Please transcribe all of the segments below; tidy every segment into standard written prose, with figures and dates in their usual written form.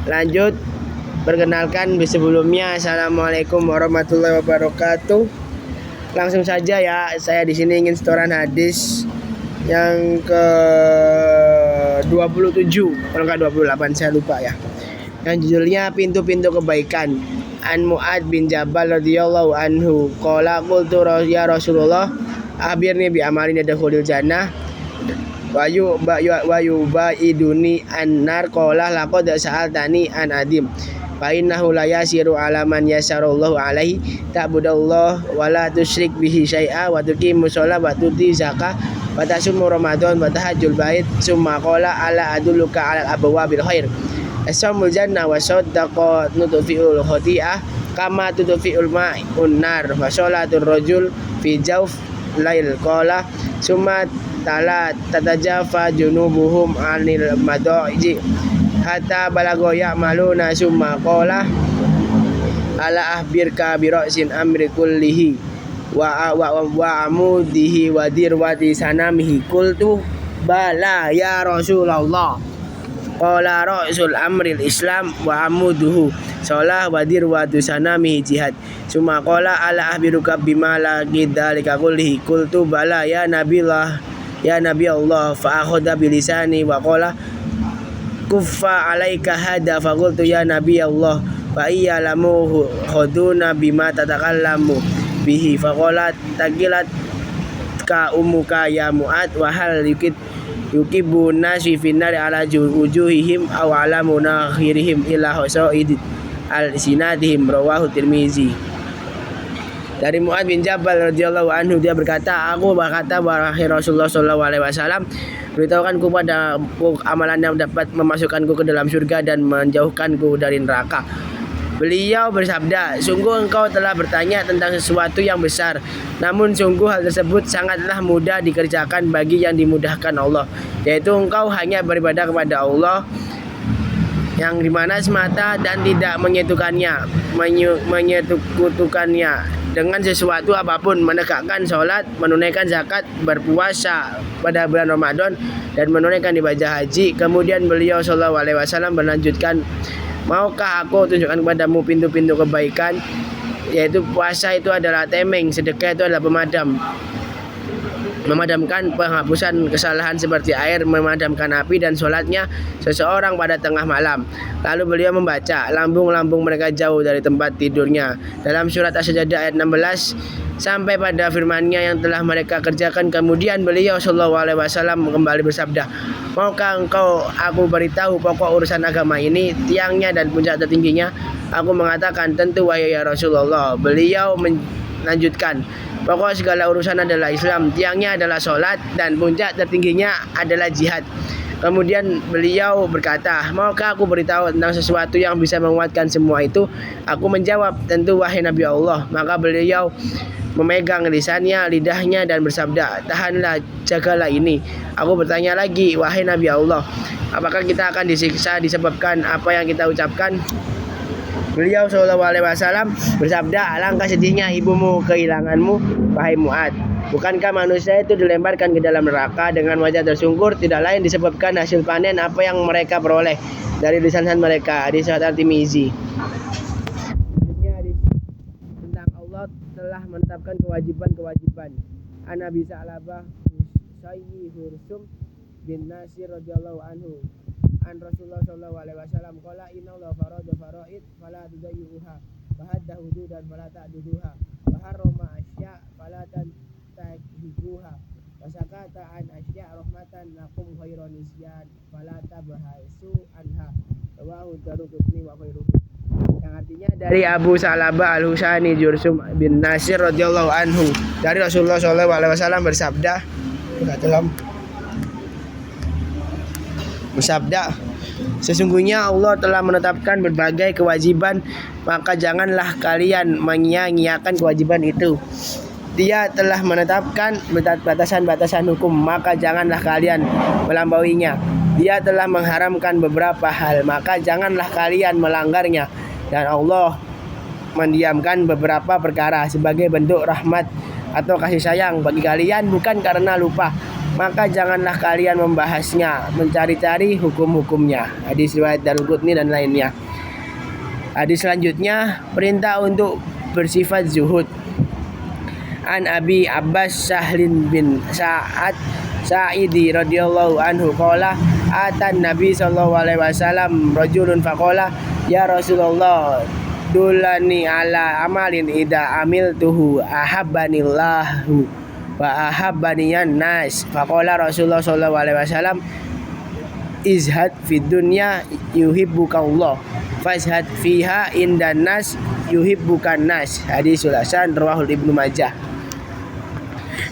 Lanjut, perkenalkan sebelumnya, assalamualaikum warahmatullahi wabarakatuh. Langsung saja ya, saya di sini ingin setoran hadis yang ke 27, kalau nggak 28 saya lupa ya. Yang judulnya pintu-pintu kebaikan. An Mu'ad bin Jabal radhiyallahu anhu qala qultu ya Rasulullah akhbirni bi amalin yadkhulul jannah wa yubaiduni an-nar qala laqad sa'altani an adim fa innahu la yasiru ala man yasarallahu alaihi ta'budallah wa la tusyrik bihi syai'a wa tuqimu shalah wa tuti zakah wa tasummu ramadan wa tahajjul bait summa qala ala adulluka ala abwabil khair as-saumul jannah wa saddaqa nutfi'ul khati'ah kama tudfi'ul ma'un nar wa sholatul rajul fi jawf lail qala summa tala tatajafa junubuhum anil madaji hatta balago ya'maluna summa qala ala ahbirka bi ra'sin amri kullihi wa amudihi wa dirwati sanamihi qultu bala ya Rasulullah qala ra'sul amril islam wa amuduhu shalah wa dirwatu sanamihi jihad summa qala ala ahbiruka bima la dzalika kullihi qultu bala ya nabilah ya nabi Allah fa akhadha bilisani wa qala kuffa alaika hada fa qultu ya nabi Allah fa iya lamu khuduna bima tatakallamu bihi fa qala taqilat ka umuka ya Mu'ad wa hal yukibu nasi finnari ala wujuhihim aw ala munakhirihim ila hosoid al-sinatihim rawahu Tirmizi. Dari Mu'ad bin Jabal radhiyallahu anhu, dia berkata, aku berkata wahai Rasulullah sallallahu alaihi wasallam, beritahukanku padaku amalan yang dapat memasukkanku ke dalam surga dan menjauhkanku dari neraka. Beliau bersabda, sungguh engkau telah bertanya tentang sesuatu yang besar, namun sungguh hal tersebut sangatlah mudah dikerjakan bagi yang dimudahkan Allah, yaitu engkau hanya beribadah kepada Allah yang dimana semata dan tidak menyekutukannya dengan sesuatu apapun, menegakkan sholat, menunaikan zakat, berpuasa pada bulan Ramadan, dan menunaikan ibadah haji. Kemudian beliau sallallahu alaihi wasallam melanjutkan, maukah aku tunjukkan kepadamu pintu-pintu kebaikan? Yaitu puasa itu adalah tameng, sedekah itu adalah memadamkan penghapusan kesalahan seperti air memadamkan api, dan sholatnya seseorang pada tengah malam. Lalu beliau membaca, lambung-lambung mereka jauh dari tempat tidurnya, dalam surat As-Sajdah ayat 16 sampai pada firman-Nya yang telah mereka kerjakan. Kemudian beliau sallallahu alaihi wasallam kembali bersabda, maukah engkau aku beritahu pokok urusan agama ini, tiangnya dan puncak tertingginya? Aku mengatakan, tentu wahai ya Rasulullah. Beliau melanjutkan, pokok segala urusan adalah Islam, tiangnya adalah sholat, dan puncak tertingginya adalah jihad. Kemudian beliau berkata, maukah aku beritahu tentang sesuatu yang bisa menguatkan semua itu? Aku menjawab, tentu wahai Nabi Allah. Maka beliau memegang lisannya, lidahnya, dan bersabda, tahanlah, jagalah ini. Aku bertanya lagi, wahai Nabi Allah, apakah kita akan disiksa disebabkan apa yang kita ucapkan? Beliau sallallahu alaihi wasallam bersabda, alangkah sedihnya ibumu kehilanganmu, wahai Mu'ad. Bukankah manusia itu dilemparkan ke dalam neraka dengan wajah tersungkur, tidak lain disebabkan hasil panen apa yang mereka peroleh dari lisan mereka. Hadis riwayat Tirmizi. Tentang Allah telah menetapkan kewajiban-kewajiban. An Abi Sa'labah Sayyi Hursum bin Nasir radhiyallahu anhu an Rasulullah sallallahu alaihi wasallam qala innallaha farada faraid fala tudayyuha wa hadda hududan fala ta'duduha wa harrama asya fala tantahibuha wa sakata an asya rahmatan lakum khairan nisyan fala tabhasu anha rawahu Daruqutni wa khairuhu. Yang artinya dari Abu Sa'labah Al-Husani Jursum bin Nasir radhiyallahu anhu, dari Rasulullah sallallahu alaihi wasallam bersabda, sesungguhnya Allah telah menetapkan berbagai kewajiban, maka janganlah kalian menyia-nyiakan kewajiban itu. Dia telah menetapkan batasan-batasan hukum, maka janganlah kalian melampauinya. Dia telah mengharamkan beberapa hal, maka janganlah kalian melanggarnya. Dan Allah mendiamkan beberapa perkara sebagai bentuk rahmat atau kasih sayang bagi kalian, bukan karena lupa. maka janganlah kalian membahasnya, mencari-cari hukum-hukumnya. Hadis riwayat Daruqutni dan lainnya. Hadis selanjutnya, perintah untuk bersifat zuhud. An Abi Abbas Sahlin bin Sa'idi radhiyallahu anhu qala atan Nabi sallallahu alaihi wasallam rajulun faqala ya Rasulullah dullani ala amalin idza amiltuhu ahabbanillahu wa ahabbaniyan nas. Faqala Rasulullah sallallahu alaihi wasallam izhad fid dunya yuhibbukallah fazhad fiha indan nas yuhibbukan nas. Hadisul hasan rawahul Ibnu Majah.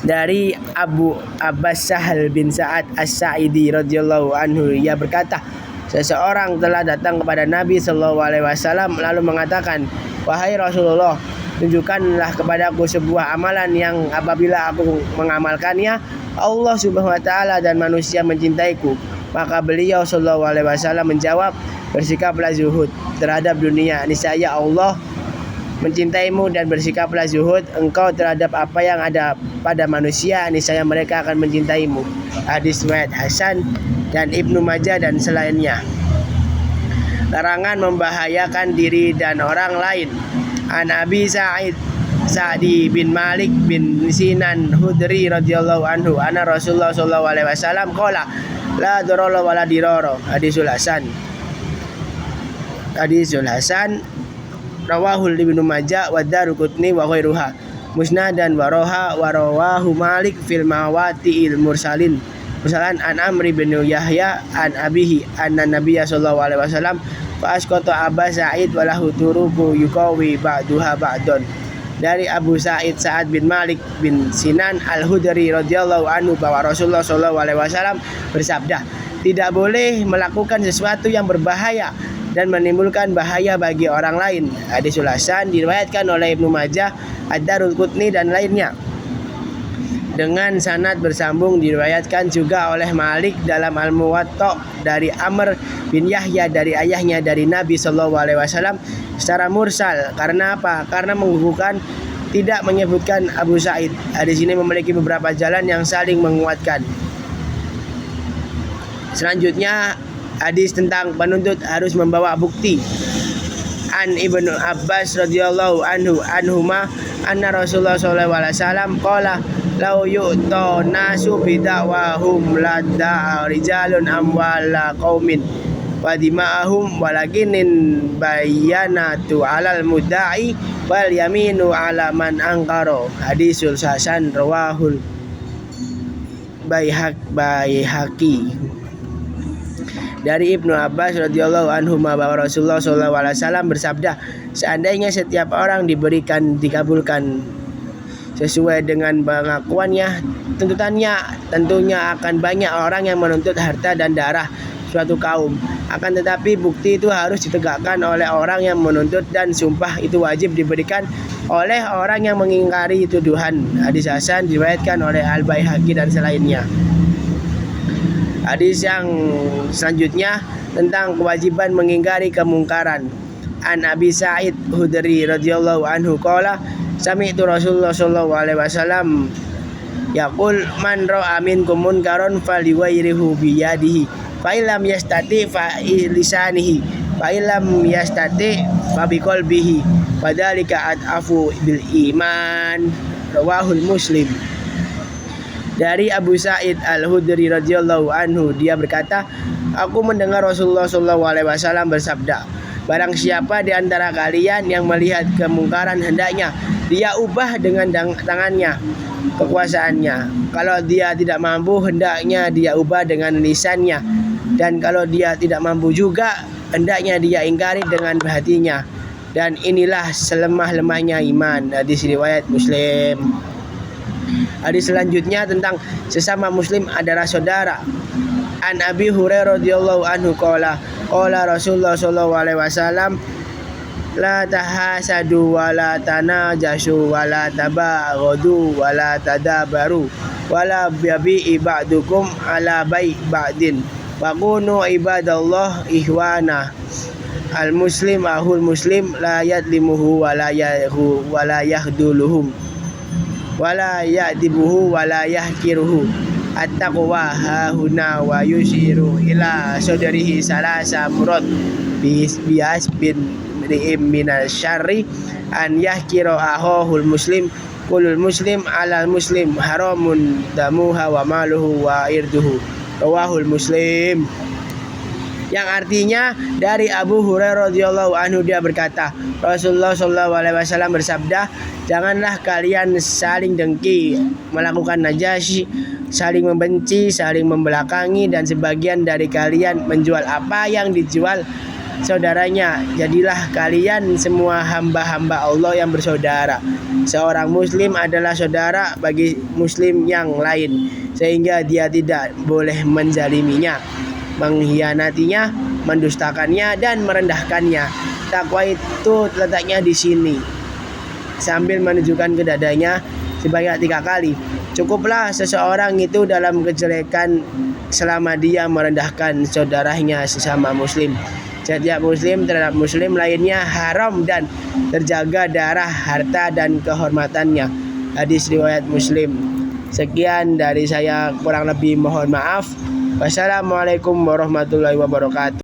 Dari Abu Abbas Sahal bin Sa'ad As-Sa'idi radhiyallahu anhu, ia berkata, seseorang telah datang kepada Nabi sallallahu alaihi wasallam lalu mengatakan, wahai Rasulullah, tunjukkanlah kepadaku sebuah amalan yang apabila aku mengamalkannya Allah subhanahu wa ta'ala dan manusia mencintaiku. Maka beliau sallallahu alaihi wasallam menjawab, bersikaplah zuhud terhadap dunia, niscaya Allah mencintaimu, dan bersikaplah zuhud engkau terhadap apa yang ada pada manusia, niscaya mereka akan mencintaimu. Hadis riwayat Hasan dan Ibnu Majah dan selainnya. Larangan membahayakan diri dan orang lain. An Abi Sa'di bin Malik bin Sinan Hudri radhiyallahu anhu anna Rasulullah sallallahu alaihi wasallam qala la darara wala dirara. Hadisul Hasan rawahul Ibnu Majah wa Daruqutni wa ghairuha musnadan wa rawahu Malik fil mawati'il mursalan an Amri bin Yahya an abihi anna Nabiyya sallallahu alaihi wasallam fa asqata Aba Sa'id wa lahu turuku yuqawi ba'duha ba'dun. Dari Abu Sa'id bin Malik bin Sinan Al-Hudri radhiyallahu anhu bahwa Rasulullah sallallahu alaihi wasallam bersabda, tidak boleh melakukan sesuatu yang berbahaya dan menimbulkan bahaya bagi orang lain. Hadisul hasan diriwayatkan oleh Ibnu Majah, Ad-Daruqutni dan lainnya. Dengan sanad bersambung diriwayatkan juga oleh Malik dalam Al-Muwatta dari Amr bin Yahya dari ayahnya dari Nabi sallallahu alaihi wasallam secara mursal. Karena apa? Karena menggugurkan tidak menyebutkan Abu Sa'id. Hadis ini memiliki beberapa jalan yang saling menguatkan. Selanjutnya, hadis tentang penuntut harus membawa bukti. An Ibnu Abbas radhiyallahu anhuma anna Rasulullah sallallahu alaihi wasallam qala law yu'ta nasu bidawahum ladda rijalun amwala qaumin wa dima'ahum walakinin bayanatu alal mudda'i wal yaminu ala man angkara. Hadisul hasan rawahul Baihaqi. Dari Ibnu Abbas radhiyallahu anhu bahwa Rasulullah sallallahu alaihi wasallam bersabda, seandainya setiap orang dikabulkan sesuai dengan pengakuannya, tentunya akan banyak orang yang menuntut harta dan darah suatu kaum. Akan tetapi bukti itu harus ditegakkan oleh orang yang menuntut, dan sumpah itu wajib diberikan oleh orang yang mengingkari tuduhan. Hadis hasan diriwayatkan oleh Al-Baihaqi dan selainnya. Hadis yang selanjutnya tentang kewajiban mengingkari kemungkaran. An Abi Sa'id Hudri radhiyallahu anhu qala sami'tu Rasulullah sallallahu alaihi wasallam yaqul man ra'a minkum munkaron falyughayyirhu bi yadihi fa illam yastati fa lisanihi fa illam yastati fa biqalbihi fadzalika ad'afu bil iman. Rawahul Muslim. Dari Abu Sa'id Al-Hudri radhiyallahu anhu, dia berkata, aku mendengar Rasulullah sallallahu alaihi wasallam bersabda, barang siapa di antara kalian yang melihat kemungkaran, hendaknya dia ubah dengan tangannya, kekuasaannya. Kalau dia tidak mampu, hendaknya dia ubah dengan lisannya, dan kalau dia tidak mampu juga, hendaknya dia ingkari dengan hatinya. Dan inilah selemah-lemahnya iman. Hadis riwayat Muslim. Hadis selanjutnya tentang sesama muslim adalah saudara. An Abi Hurairah radhiyallahu anhu qala Rasulullah sallallahu alaihi wasallam la tahasadu wa la tanajasu wa la tabaghadu wa la tadabaru wa la yabi'i ba'dukum ala bai' ba'din wa kunu ibadallah ihwana. Al muslim ahul muslim la yadlimuhu wa la yahduluhum wala ya'dibuhu wala yahkiruhu at-taqwa hahuna wa yusiru ila sadrihi salasa murad bias bin minas syarri an yahkira ahahul muslim kulul muslim alal muslim haramun damuha wa maluhu wa irduhu rawahul muslim. Yang artinya dari Abu Hurairah radhiyallahu anhu, dia berkata, Rasulullah shallallahu alaihi wasallam bersabda, janganlah kalian saling dengki, melakukan najasyi, saling membenci, saling membelakangi, dan sebagian dari kalian menjual apa yang dijual saudaranya. Jadilah kalian semua hamba-hamba Allah yang bersaudara. Seorang muslim adalah saudara bagi muslim yang lain, sehingga dia tidak boleh menzaliminya, mengkhianatinya, mendustakannya, dan merendahkannya. Takwa itu letaknya di sini, sambil menunjukkan ke dadanya sebanyak 3 kali. Cukuplah seseorang itu dalam kejelekan selama dia merendahkan saudaranya sesama muslim. Setiap muslim terhadap muslim lainnya haram dan terjaga darah, harta, dan kehormatannya. Hadis riwayat Muslim. Sekian dari saya, kurang lebih mohon maaf. Wassalamualaikum warahmatullahi wabarakatuh.